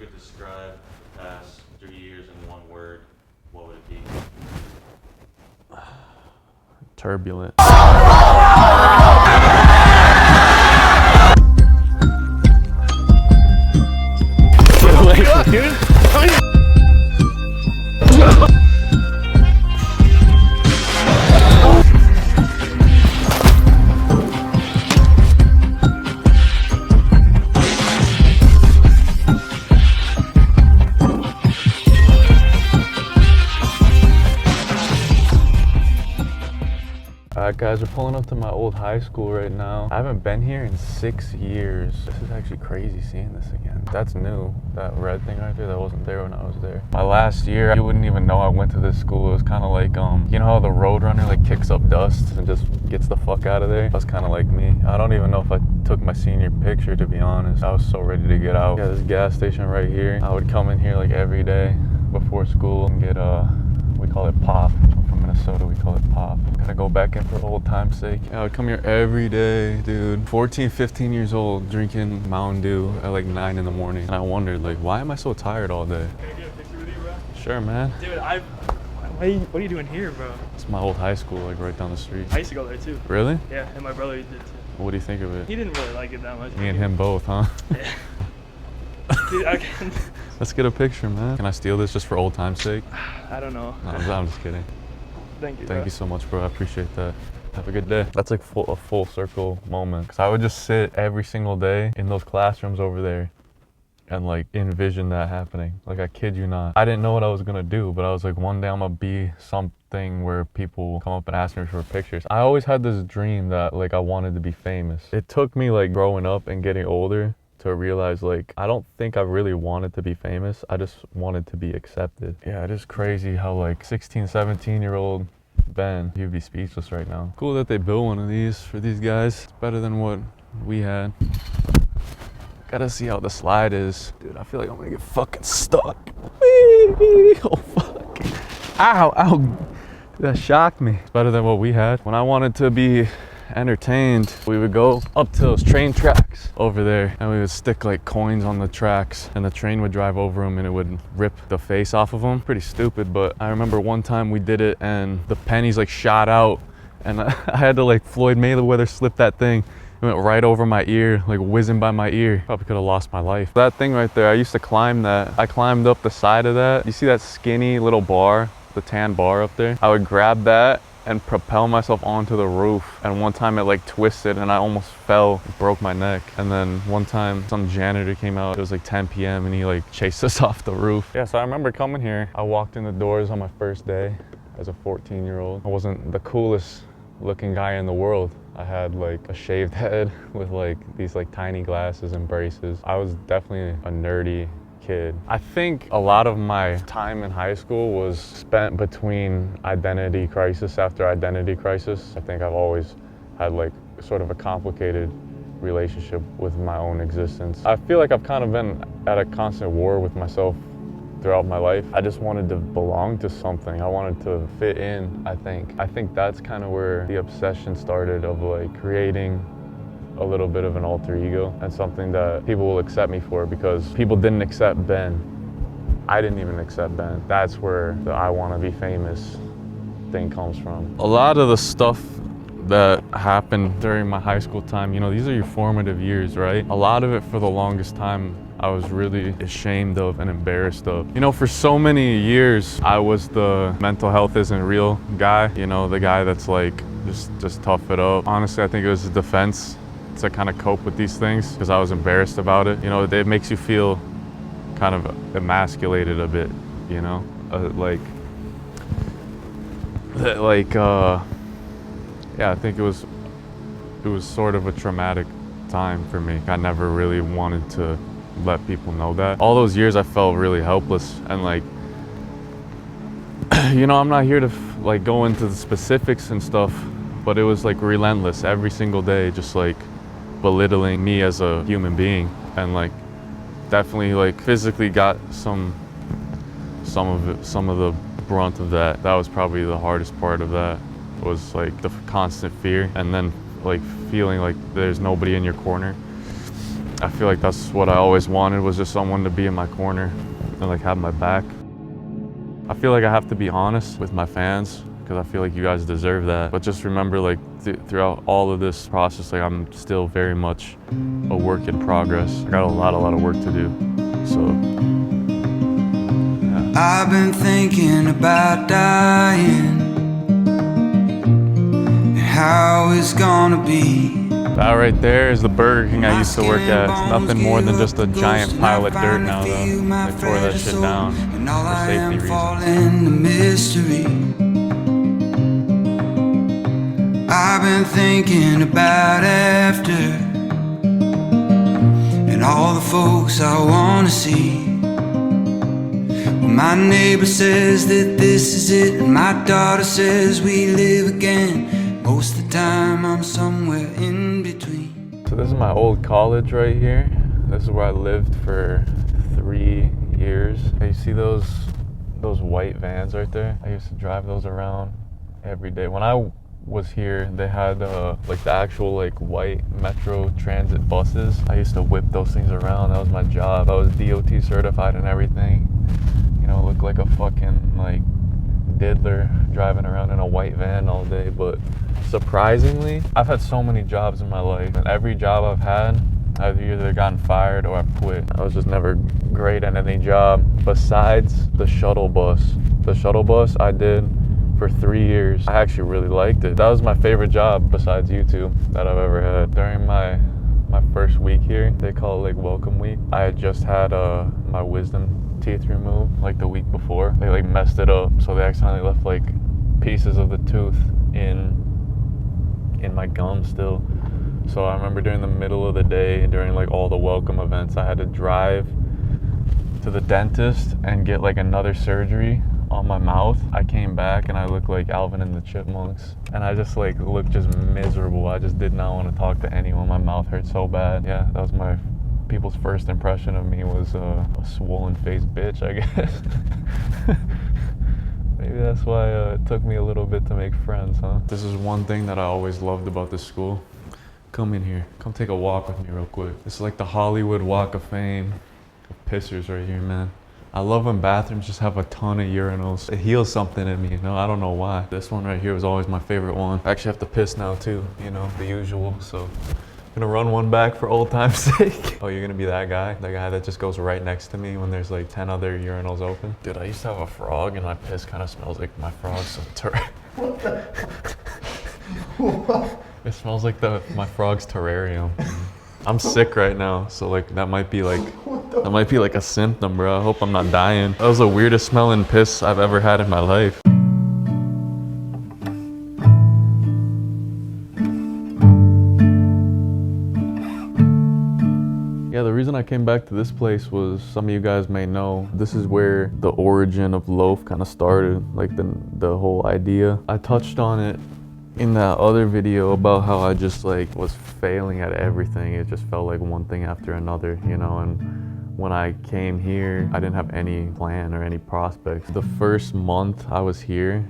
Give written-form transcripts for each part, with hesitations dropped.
could describe the past 3 years in one word, what would it be? Turbulent. Alright guys, we're pulling up to my old high school right now. I haven't been here in 6 years. This is actually crazy seeing this again. That's new. That red thing right there, that wasn't there when I was there. My last year, you wouldn't even know I went to this school. It was kind of like, you know how the Roadrunner like kicks up dust and just gets the fuck out of there? That's kind of like me. I don't even know if I took my senior picture, to be honest. I was so ready to get out. Yeah, this gas station right here. I would come in here like every day before school and get, we call it pop. I'm from Minnesota, we call it pop. Gotta go back in for old time's sake. I would come here every day, dude. 14, 15 years old, drinking Mountain Dew at like 9 in the morning. And I wondered, like, why am I so tired all day? Can I get a picture with you, bro? Sure, man. Dude, what are you doing here, bro? It's my old high school, like right down the street. I used to go there too. Really? Yeah, and my brother did too. What do you think of it? He didn't really like it that much. Me and him both, huh? Yeah. Dude, I can... Let's get a picture, man. Can I steal this just for old time's sake? I don't know. No, I'm just kidding. Thank you, Thank you so much, bro. I appreciate that. Have a good day. That's like a full circle moment. Because I would just sit every single day in those classrooms over there and like envision that happening. Like, I kid you not. I didn't know what I was gonna do, but I was like, one day I'm gonna be something where people come up and ask me for pictures. I always had this dream that like I wanted to be famous. It took me like growing up and getting older to realize, like, I don't think I really wanted to be famous. I just wanted to be accepted. Yeah, it is crazy how like 16, 17-year-old Ben, he'd be speechless right now. Cool that they built one of these for these guys. It's better than what we had. Gotta see how the slide is. Dude, I feel like I'm gonna get fucking stuck. Whee! Oh, fuck. Ow, ow. That shocked me. It's better than what we had. When I wanted to be entertained, we would go up to those train tracks over there and we would stick like coins on the tracks and the train would drive over them and it would rip the face off of them. Pretty stupid, but I remember one time we did it and the pennies like shot out and I had to like Floyd Mayweather slip that thing. It went right over my ear, like whizzing by my ear. Probably could have lost my life. That thing right there, I used to climb that. I climbed up the side of that. You see that skinny little bar, the tan bar up there? I would grab that and propel myself onto the roof. And one time it like twisted and I almost fell, broke my neck. And then one time some janitor came out, it was like 10 p.m. and he like chased us off the roof. Yeah, so I remember coming here. I walked in the doors on my first day as a 14-year-old. I wasn't the coolest looking guy in the world. I had like a shaved head with like these like tiny glasses and braces. I was definitely a nerdy kid. I think a lot of my time in high school was spent between identity crisis after identity crisis. I think I've always had like sort of a complicated relationship with my own existence. I feel like I've kind of been at a constant war with myself throughout my life. I just wanted to belong to something. I wanted to fit in, I think. I think that's kind of where the obsession started of like creating a little bit of an alter ego and something that people will accept me for, because people didn't accept Ben. I didn't even accept Ben. That's where the I want to be famous thing comes from. A lot of the stuff that happened during my high school time, you know, these are your formative years, right? A lot of it for the longest time I was really ashamed of and embarrassed of. You know, for so many years, I was the mental health isn't real guy. You know, the guy that's like, just tough it up. Honestly, I think it was a defense to kind of cope with these things because I was embarrassed about it. You know, it makes you feel kind of emasculated a bit, you know? Yeah, I think it was sort of a traumatic time for me. I never really wanted to let people know that. All those years I felt really helpless and like, you know, I'm not here to like go into the specifics and stuff, but it was like relentless every single day, just like belittling me as a human being, and like definitely like physically got some of the brunt of that. That was probably the hardest part of that, was like the constant fear and then like feeling like there's nobody in your corner. I feel like that's what I always wanted, was just someone to be in my corner and like have my back. I feel like I have to be honest with my fans because I feel like you guys deserve that. But just remember, like throughout all of this process, like I'm still very much a work in progress. I got a lot of work to do. So yeah. I've been thinking about dying and how it's gonna be. That right there is the Burger King I used to work at. It's nothing more than just a giant pile of dirt now, though. They tore that shit down for safety reasons. I've been thinking about after and all the folks I wanna see. Well, my neighbor says that this is it, and my daughter says we live again. Most of the time I'm somewhere in between. So this is my old college right here. This is where I lived for 3 years. Hey, you see those white vans right there? I used to drive those around every day. When I was here, they had like the actual like white Metro Transit buses. I used to whip those things around. That was my job. I was DOT certified and everything. You know, looked like a fucking like diddler driving around in a white van all day. But surprisingly, I've had so many jobs in my life, and every job I've had, I've either gotten fired or I've quit. I was just never great at any job besides the shuttle bus. The shuttle bus I did for 3 years. I actually really liked it. That was my favorite job besides YouTube that I've ever had. During my first week here, they call it like welcome week, I had just had my wisdom teeth removed like the week before. They like messed it up, so they accidentally left like pieces of the tooth in my gum still. So I remember during the middle of the day, during like all the welcome events, I had to drive to the dentist and get like another surgery on my mouth. I came back and I looked like Alvin and the Chipmunks, and I just like looked just miserable. I just did not want to talk to anyone. My mouth hurt so bad. Yeah, that was my people's first impression of me, was a swollen faced bitch, I guess. Maybe that's why it took me a little bit to make friends, huh? This is one thing that I always loved about this school. Come in here. Come take a walk with me real quick. It's like the Hollywood Walk of Fame of pissers right here, man. I love when bathrooms just have a ton of urinals. It heals something in me, you know? I don't know why. This one right here was always my favorite one. I actually have to piss now too, you know, the usual, so. Gonna run one back for old time's sake. Oh, you're gonna be that guy? The guy that just goes right next to me when there's like 10 other urinals open? Dude, I used to have a frog and my piss kind of smells like my frog, so What the? What? it smells like my frog's terrarium. I'm sick right now, so like that might be like a symptom, bro. I hope I'm not dying. That was the weirdest smelling piss I've ever had in my life. Yeah, the reason I came back to this place was, some of you guys may know, this is where the origin of Loaf kind of started, like the whole idea. I touched on it in that other video about how I just like was failing at everything. It just felt like one thing after another, you know, and when I came here, I didn't have any plan or any prospects. The first month I was here,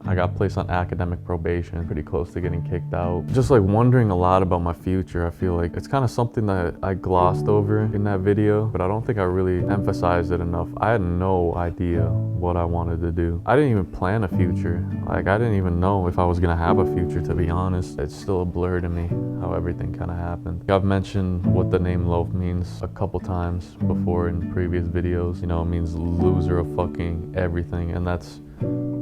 I got placed on academic probation, pretty close to getting kicked out. Just like wondering a lot about my future. I feel like it's kind of something that I glossed over in that video, but I don't think I really emphasized it enough. I had no idea what I wanted to do. I didn't even plan a future. Like, I didn't even know if I was gonna have a future, to be honest. It's still a blur to me how everything kind of happened. I've mentioned what the name Loaf means a couple times before in previous videos. You know, it means loser of fucking everything, and that's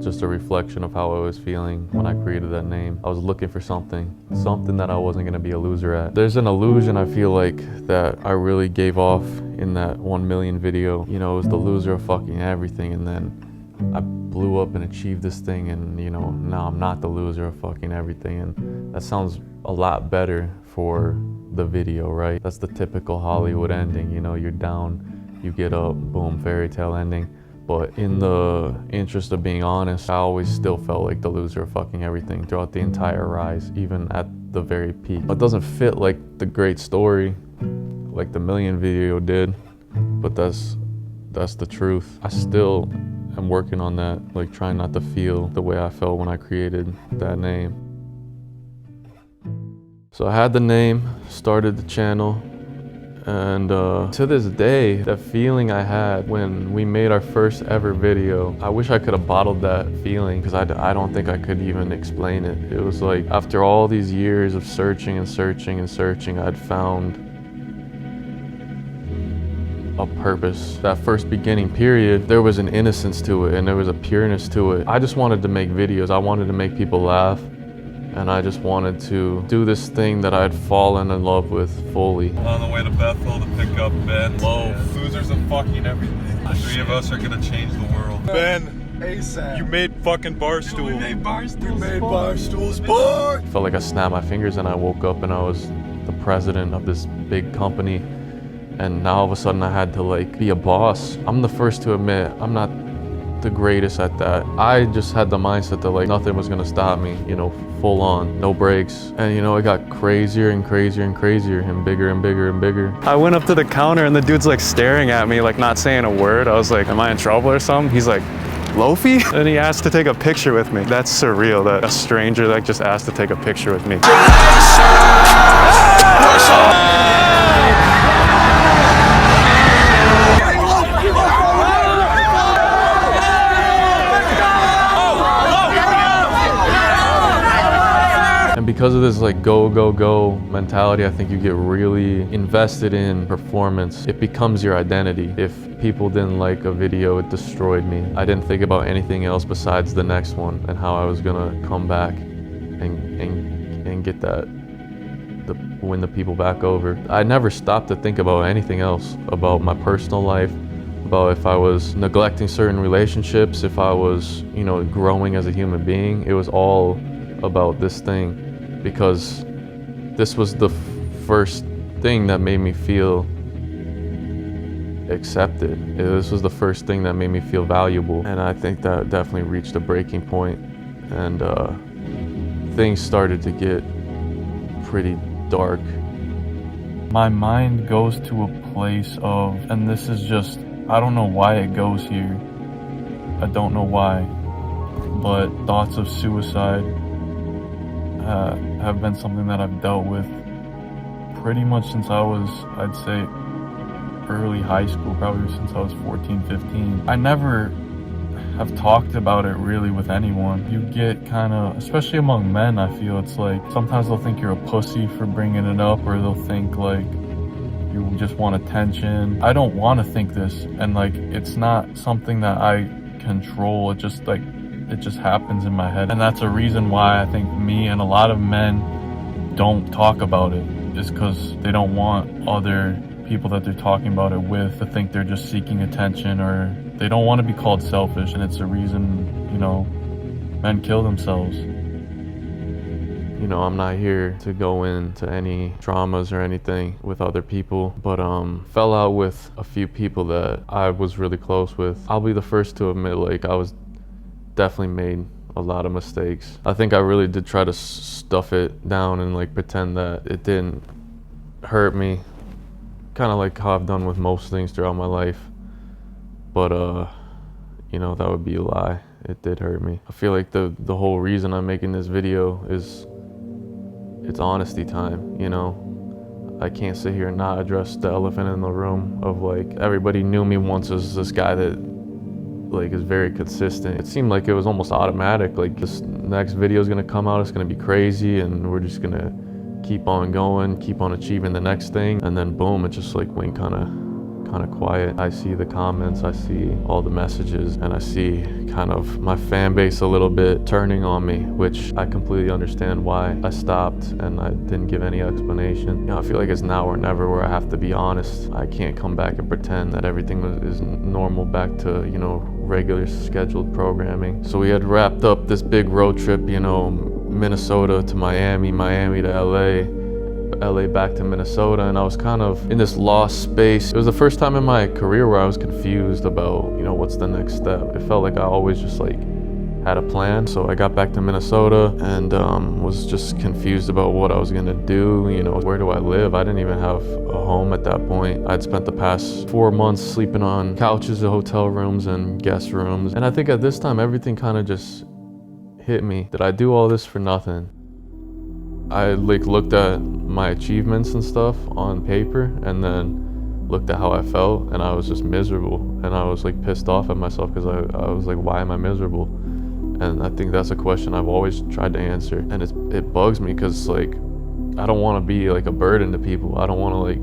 just a reflection of how I was feeling when I created that name. I was looking for something that I wasn't gonna be a loser at. There's an illusion I feel like that I really gave off in that 1 million video. You know, it was the loser of fucking everything, and then I blew up and achieved this thing, and you know, now I'm not the loser of fucking everything, and that sounds a lot better for the video, right? That's the typical Hollywood ending, you know, you're down, you get up, boom, fairy tale ending. But in the interest of being honest, I always still felt like the loser of fucking everything throughout the entire rise, even at the very peak. It doesn't fit like the great story, like the million video did, but that's the truth. I still am working on that, like trying not to feel the way I felt when I created that name. So I had the name, started the channel, And to this day, the feeling I had when we made our first ever video, I wish I could have bottled that feeling, because I don't think I could even explain it. It was like, after all these years of searching and searching and searching, I'd found a purpose. That first beginning period, there was an innocence to it and there was a pureness to it. I just wanted to make videos. I wanted to make people laugh. And I just wanted to do this thing that I'd fallen in love with fully. On the way to Bethel to pick up Ben. Low. Losers of fucking everything. The three of us are gonna change the world. Ben, ASAP. You made fucking Barstool. We made Barstools. We made Barstools, boy! I felt like I snapped my fingers and I woke up and I was the president of this big company. And now all of a sudden I had to like be a boss. I'm the first to admit I'm not the greatest at that. I just had the mindset that like nothing was gonna stop me, you know, full on, no breaks. And you know, it got crazier and crazier and crazier and bigger and bigger and bigger. I went up to the counter and the dude's like staring at me, like not saying a word. I was like, am I in trouble or something? He's like, Lofi? And he asked to take a picture with me. That's surreal that a stranger like just asked to take a picture with me. And because of this like go, go, go mentality, I think you get really invested in performance. It becomes your identity. If people didn't like a video, it destroyed me. I didn't think about anything else besides the next one and how I was gonna come back and get that, win the people back over. I never stopped to think about anything else, about my personal life, about if I was neglecting certain relationships, if I was, you know, growing as a human being. It was all about this thing, because this was the first thing that made me feel accepted. This was the first thing that made me feel valuable. And I think that definitely reached a breaking point, and things started to get pretty dark. My mind goes to a place of, and this is just, I don't know why it goes here. I don't know why, but thoughts of suicide have been something that I've dealt with pretty much since I was, I'd say, early high school, probably since I was 14, 15. I never have talked about it really with anyone. You get kind of, especially among men, I feel it's like sometimes they'll think you're a pussy for bringing it up, or they'll think like you just want attention. I don't want to think this, and like it's not something that I control. It just like it just happens in my head, and that's a reason why I think me and a lot of men don't talk about it, is because they don't want other people that they're talking about it with to think they're just seeking attention, or they don't want to be called selfish. And it's a reason, you know, men kill themselves. You know, I'm not here to go into any dramas or anything with other people, but fell out with a few people that I was really close with. I'll be the first to admit, like, I was definitely made a lot of mistakes. I think I really did try to stuff it down and like pretend that it didn't hurt me, kind of like how I've done with most things throughout my life. But you know, that would be a lie. It did hurt me. I feel like the whole reason I'm making this video is it's honesty time, you know? I can't sit here and not address the elephant in the room of like, everybody knew me once as this guy that like is very consistent. It seemed like it was almost automatic, like this next video is gonna come out, it's gonna be crazy, and we're just gonna keep on going, keep on achieving the next thing, and then boom, it just like went kind of quiet. I see the comments, I see all the messages, and I see kind of my fan base a little bit turning on me, which I completely understand why I stopped and I didn't give any explanation. You know, I feel like it's now or never where I have to be honest. I can't come back and pretend that everything is normal back to, you know, regular scheduled programming. So we had wrapped up this big road trip, you know, Minnesota to Miami, Miami to LA back to Minnesota, and I was kind of in this lost space. It was the first time in my career where I was confused about, you know, what's the next step. It felt like I always just like had a plan. So I got back to Minnesota and was just confused about what I was gonna do. You know, where do I live? I didn't even have a home at that point. I'd spent the past 4 months sleeping on couches in hotel rooms and guest rooms. And I think at this time, everything kind of just hit me. Did I do all this for nothing? I like looked at my achievements and stuff on paper and then looked at how I felt, and I was just miserable, and I was like pissed off at myself because I was like, why am I miserable? And I think that's a question I've always tried to answer, and it bugs me because like I don't want to be like a burden to people. I don't want to like.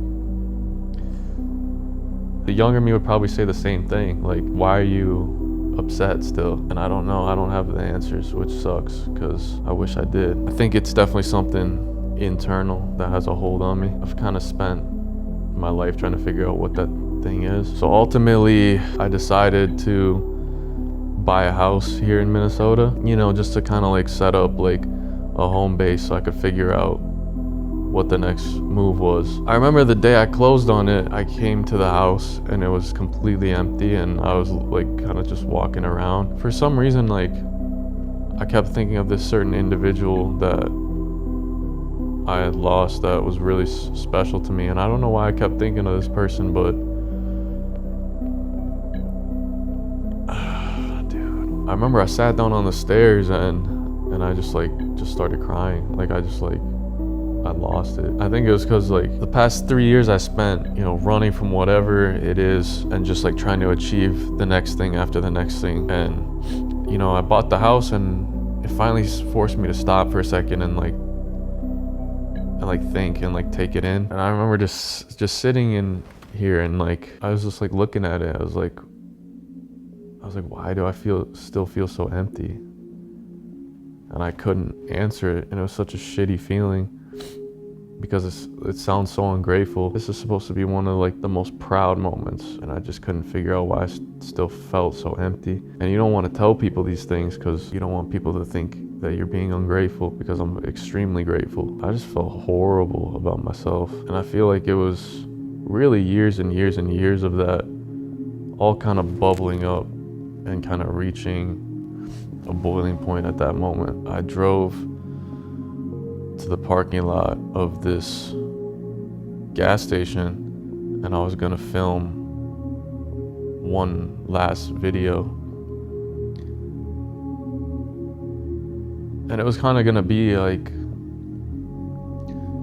The younger me would probably say the same thing, like, why are you upset still? And I don't know, I don't have the answers, which sucks because I wish I did. I think it's definitely something internal that has a hold on me. I've kind of spent my life trying to figure out what that thing is. So ultimately, I decided to buy a house here in Minnesota, you know, just to kind of like set up like a home base so I could figure out what the next move was. I remember the day I closed on it, I came to the house and it was completely empty, and I was like kind of just walking around. For some reason, like I kept thinking of this certain individual that I had lost that was really special to me, and I don't know why I kept thinking of this person, but dude, I remember I sat down on the stairs and I just started crying. Like I lost it. I think it was because like the past 3 years I spent, you know, running from whatever it is and just like trying to achieve the next thing after the next thing. And, you know, I bought the house and it finally forced me to stop for a second and think and like take it in. And I remember just sitting in here and like, I was just like looking at it. I was like, why do I still feel so empty? And I couldn't answer it. And it was such a shitty feeling, because it sounds so ungrateful. This is supposed to be one of like the most proud moments, and I just couldn't figure out why I still felt so empty. And you don't want to tell people these things because you don't want people to think that you're being ungrateful, because I'm extremely grateful. I just felt horrible about myself, and I feel like it was really years and years and years of that all kind of bubbling up and kind of reaching a boiling point at that moment. I drove to the parking lot of this gas station and I was gonna film one last video, and it was kind of gonna be like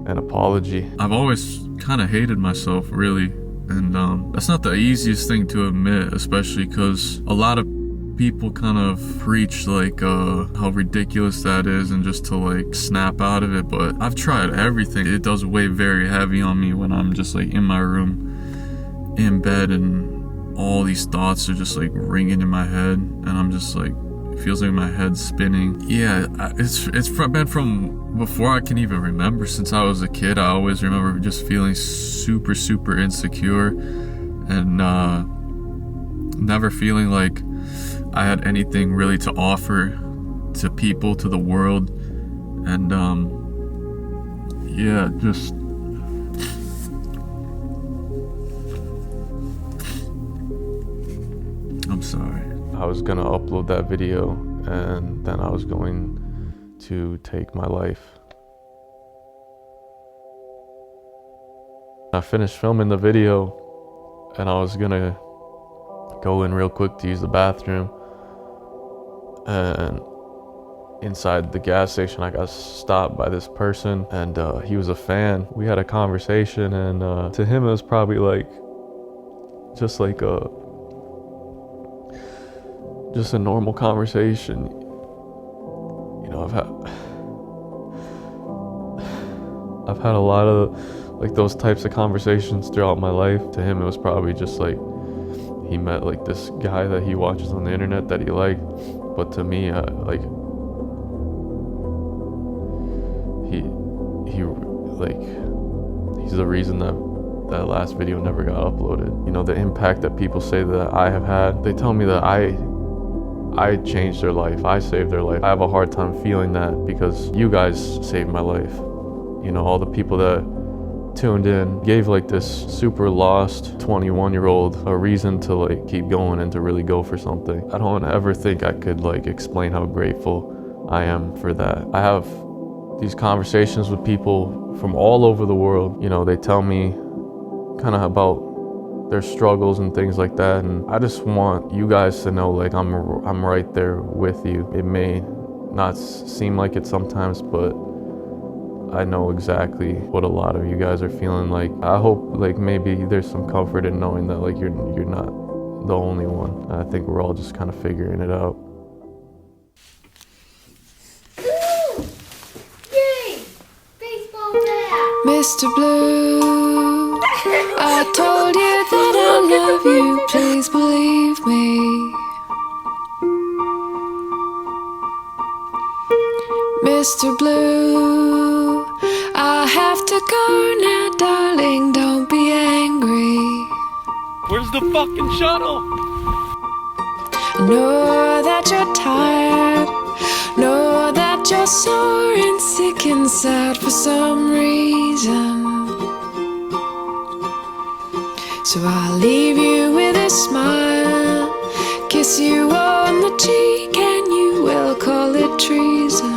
an apology. I've always kind of hated myself, really, and that's not the easiest thing to admit, especially because a lot of people kind of preach like how ridiculous that is and just to like snap out of it, but I've tried everything. It does weigh very heavy on me when I'm just like in my room in bed and all these thoughts are just like ringing in my head, and I'm just like, it feels like my head's spinning. Yeah, it's been from before I can even remember. Since I was a kid, I always remember just feeling super insecure and never feeling like I had anything really to offer to people, to the world. And yeah, just I'm sorry. I was gonna upload that video and then I was going to take my life. I finished filming the video and I was gonna go in real quick to use the bathroom, and inside the gas station I got stopped by this person, and he was a fan. We had a conversation, and to him it was probably like just a normal conversation. You know, I've had a lot of like those types of conversations throughout my life. To him it was probably just like he met like this guy that he watches on the internet that he liked, but to me, like he's the reason that last video never got uploaded. You know, the impact that people say that I have had, they tell me that I changed their life, I saved their life. I have a hard time feeling that because you guys saved my life. You know, all the people that tuned in gave like this super lost 21-year-old a reason to like keep going and to really go for something. I don't ever think I could like explain how grateful I am for that. I have these conversations with people from all over the world. You know, they tell me kind of about their struggles and things like that, and I just want you guys to know like I'm right there with you. It may not seem like it sometimes, but I know exactly what a lot of you guys are feeling. Like, I hope like maybe there's some comfort in knowing that like you're not the only one. I think we're all just kind of figuring it out. Yay! Baseball bat! Mr. Blue, I told you that I love you, please believe me. Mr. Blue, I have to go now, darling, don't be angry. Where's the fucking shuttle? I know that you're tired, know that you're sore and sick and sad for some reason. So I'll leave you with a smile, kiss you on the cheek, and you will call it treason.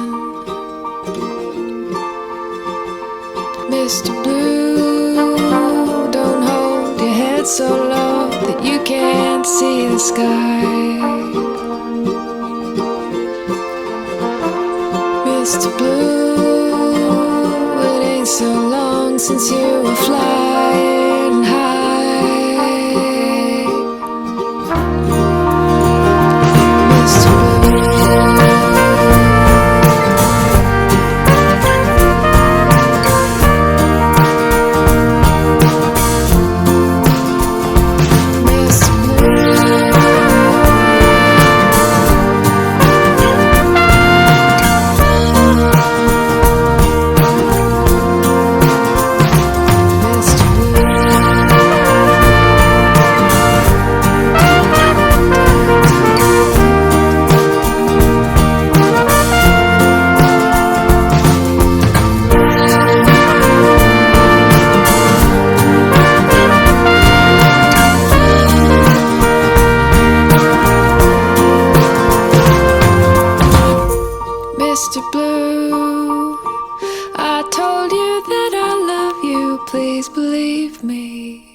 Mr. Blue, don't hold your head so low that you can't see the sky. Mr. Blue, it ain't so long since you were flying high. Mr. Mr. Blue, I told you that I love you, please believe me.